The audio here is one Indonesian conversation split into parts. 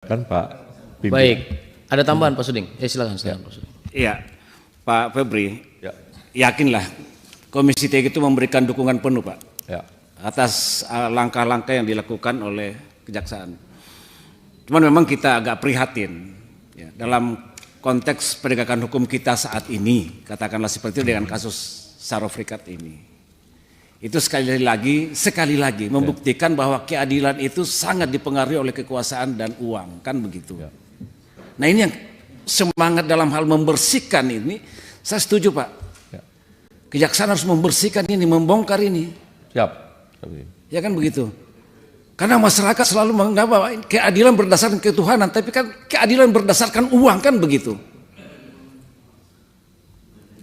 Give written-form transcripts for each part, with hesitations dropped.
Kan Pak Pimpinan. Baik, ada tambahan Pak Suding? Silakan Pak Suding. Iya, Pak Febri, Ya. yakinlah Komisi 3 itu memberikan dukungan penuh Pak Ya. atas langkah-langkah yang dilakukan oleh Kejaksaan. Cuman memang kita agak prihatin ya, dalam konteks penegakan hukum kita saat ini, katakanlah seperti itu dengan kasus Sarofrikat ini. Itu sekali lagi membuktikan bahwa keadilan itu sangat dipengaruhi oleh kekuasaan dan uang, kan begitu. Ya. Nah ini yang semangat dalam hal membersihkan ini, saya setuju Pak. Ya. Kejaksaan harus membersihkan ini, membongkar ini. Siap. Ya kan begitu. Karena masyarakat selalu menganggap bahwa keadilan berdasarkan ketuhanan, tapi kan keadilan berdasarkan uang, kan begitu.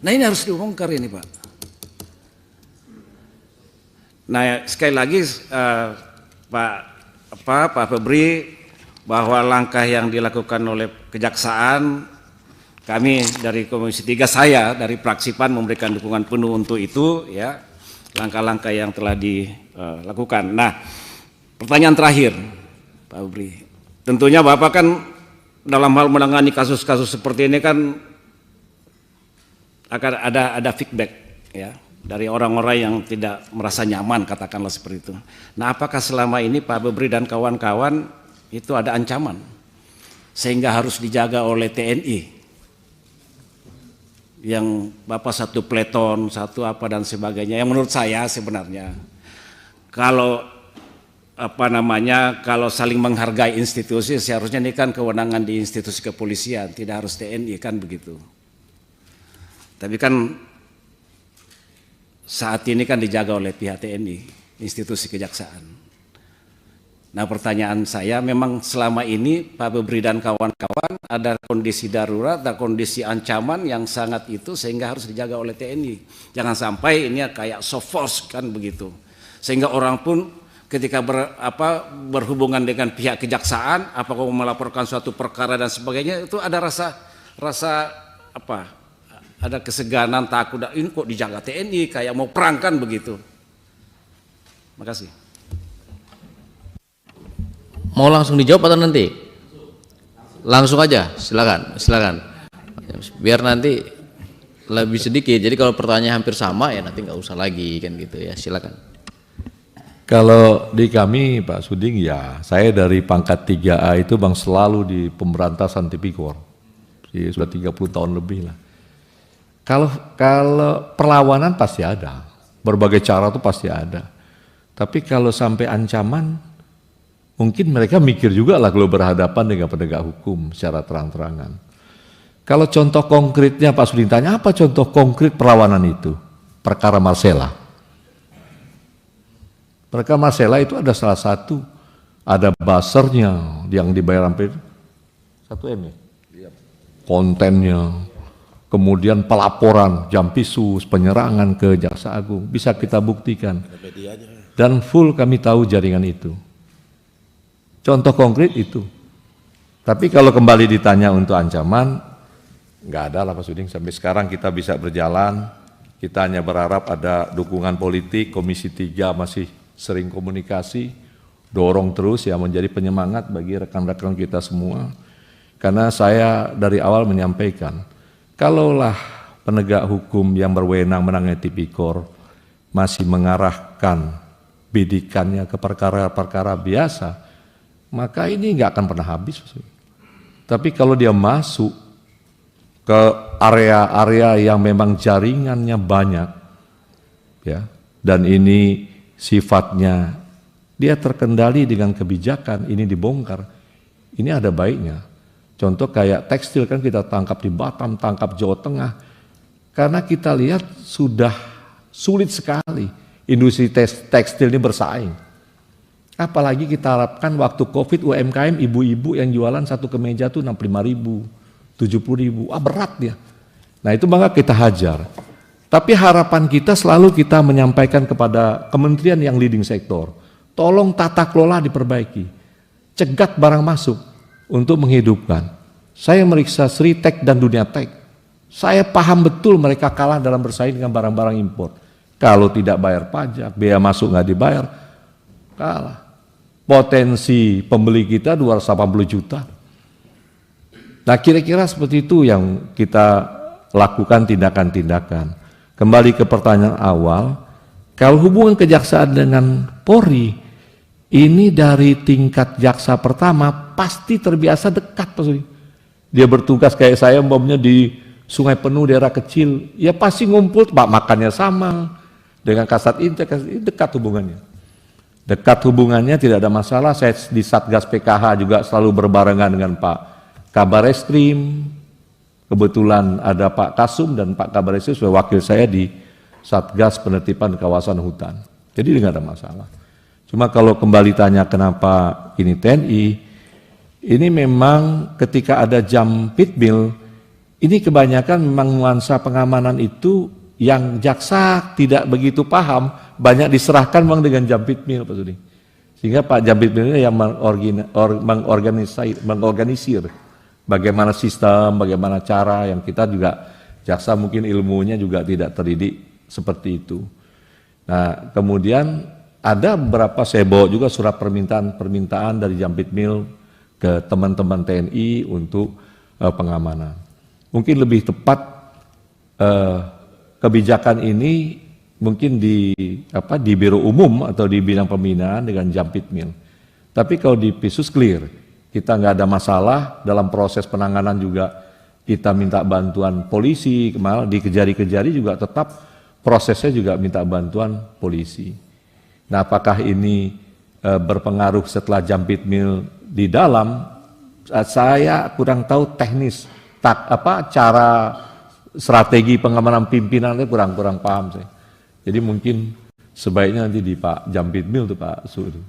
Nah ini harus dibongkar ini Pak. Nah sekali lagi Pak Febri, bahwa langkah yang dilakukan oleh Kejaksaan, kami dari Komisi 3, saya dari fraksi PAN memberikan dukungan penuh untuk itu ya, langkah-langkah yang telah dilakukan. Nah pertanyaan terakhir Pak Febri, tentunya Bapak kan dalam hal menangani kasus-kasus seperti ini kan akan ada feedback ya dari orang-orang yang tidak merasa nyaman, katakanlah seperti itu. Nah apakah selama ini Pak Febri dan kawan-kawan itu ada ancaman sehingga harus dijaga oleh TNI yang Bapak satu peleton, satu apa dan sebagainya, yang menurut saya sebenarnya kalau kalau saling menghargai institusi, seharusnya ini kan kewenangan di institusi kepolisian, tidak harus TNI, kan begitu. Tapi kan saat ini kan dijaga oleh pihak TNI, institusi kejaksaan. Nah pertanyaan saya, memang selama ini Pak Febri dan kawan-kawan ada kondisi darurat, ada kondisi ancaman yang sangat itu sehingga harus dijaga oleh TNI. Jangan sampai ini kayak soft force, kan begitu. Sehingga orang pun ketika berhubungan dengan pihak kejaksaan, apakah melaporkan suatu perkara dan sebagainya, itu ada rasa ada keseganan, takut, ini kok dijaga TNI kayak mau perang, kan begitu. Makasih. Mau langsung dijawab atau nanti? Langsung aja, silakan. Biar nanti lebih sedikit. Jadi kalau pertanyaan hampir sama ya nanti nggak usah lagi, kan gitu ya. Silakan. Kalau di kami Pak Suding ya, saya dari pangkat 3A itu Bang selalu di pemberantasan tipikor. Sudah 30 tahun lebih lah. Kalau perlawanan pasti ada, berbagai cara itu pasti ada. Tapi kalau sampai ancaman, mungkin mereka mikir juga lah kalau berhadapan dengan penegak hukum secara terang-terangan. Kalau contoh konkretnya Pak Suding tanya, apa contoh konkret perlawanan itu? Perkara Marcella. Perkara Marcella itu ada salah satu, ada buzzer-nya yang dibayar hampir 1 M ya? Kontennya. Kemudian pelaporan, jampisus, penyerangan ke Jaksa Agung, bisa kita buktikan. Dan full kami tahu jaringan itu. Contoh konkret itu. Tapi kalau kembali ditanya untuk ancaman, nggak ada lah Pak Suding. Sampai sekarang kita bisa berjalan, kita hanya berharap ada dukungan politik, Komisi 3 masih sering komunikasi, dorong terus ya menjadi penyemangat bagi rekan-rekan kita semua. Karena saya dari awal menyampaikan, kalaulah penegak hukum yang berwenang menangani tipikor masih mengarahkan bidikannya ke perkara-perkara biasa, maka ini nggak akan pernah habis. Tapi kalau dia masuk ke area-area yang memang jaringannya banyak, ya, dan ini sifatnya dia terkendali dengan kebijakan, ini dibongkar, ini ada baiknya. Contoh kayak tekstil kan kita tangkap di Batam, tangkap Jawa Tengah. Karena kita lihat sudah sulit sekali industri tekstil ini bersaing. Apalagi kita harapkan waktu COVID UMKM ibu-ibu yang jualan satu kemeja tuh 65.000, 70.000, berat dia. Nah itu maka kita hajar. Tapi harapan kita selalu kita menyampaikan kepada kementerian yang leading sektor, tolong tata kelola diperbaiki, cegat barang masuk. Untuk menghidupkan. Saya meriksa Sritek dan Dunia Tek. Saya paham betul mereka kalah dalam bersaing dengan barang-barang impor. Kalau tidak bayar pajak, biaya masuk nggak dibayar, kalah. potensi pembeli kita 280 juta. Nah kira-kira seperti itu yang kita lakukan tindakan-tindakan. Kembali ke pertanyaan awal, kalau hubungan kejaksaan dengan Polri, ini dari tingkat jaksa pertama pasti terbiasa dekat Pak Sudi. Dia bertugas kayak saya umpamanya di Sungai Penuh daerah kecil, ya pasti ngumpul, Pak, makannya sama. Dengan Kasat Intel dekat hubungannya. Dekat hubungannya, tidak ada masalah. Saya di Satgas PKH juga selalu berbarengan dengan Pak Kabar Eskrim. Kebetulan ada Pak Kasum dan Pak Kabar Eskrim sebagai wakil saya di Satgas Penertiban Kawasan Hutan. Jadi tidak ada masalah. Cuma kalau kembali tanya kenapa ini TNI, ini memang ketika ada Jampitmil, ini kebanyakan memang nuansa pengamanan itu yang jaksa tidak begitu paham, banyak diserahkan memang dengan Jampitmil Pak Sudi. Sehingga Pak Jampitmil yang mengorganisir bagaimana sistem, bagaimana cara yang kita juga jaksa mungkin ilmunya juga tidak terdidik seperti itu. Nah kemudian ada beberapa saya bawa juga surat permintaan dari Jampitmil ke teman-teman TNI untuk pengamanan. Mungkin lebih tepat kebijakan ini mungkin di Biro Umum atau di bidang pembinaan dengan Jampitmil. Tapi kalau di Pisus clear, kita nggak ada masalah dalam proses penanganan juga kita minta bantuan polisi, malah di Kejari-Kejari juga tetap prosesnya juga minta bantuan polisi. Nah, apakah ini berpengaruh setelah Jampitmil di dalam? Saya kurang tahu teknis, cara strategi pengamanan pimpinan itu kurang paham saya. Jadi mungkin sebaiknya nanti di Pak Jampitmil tuh Pak Suudi.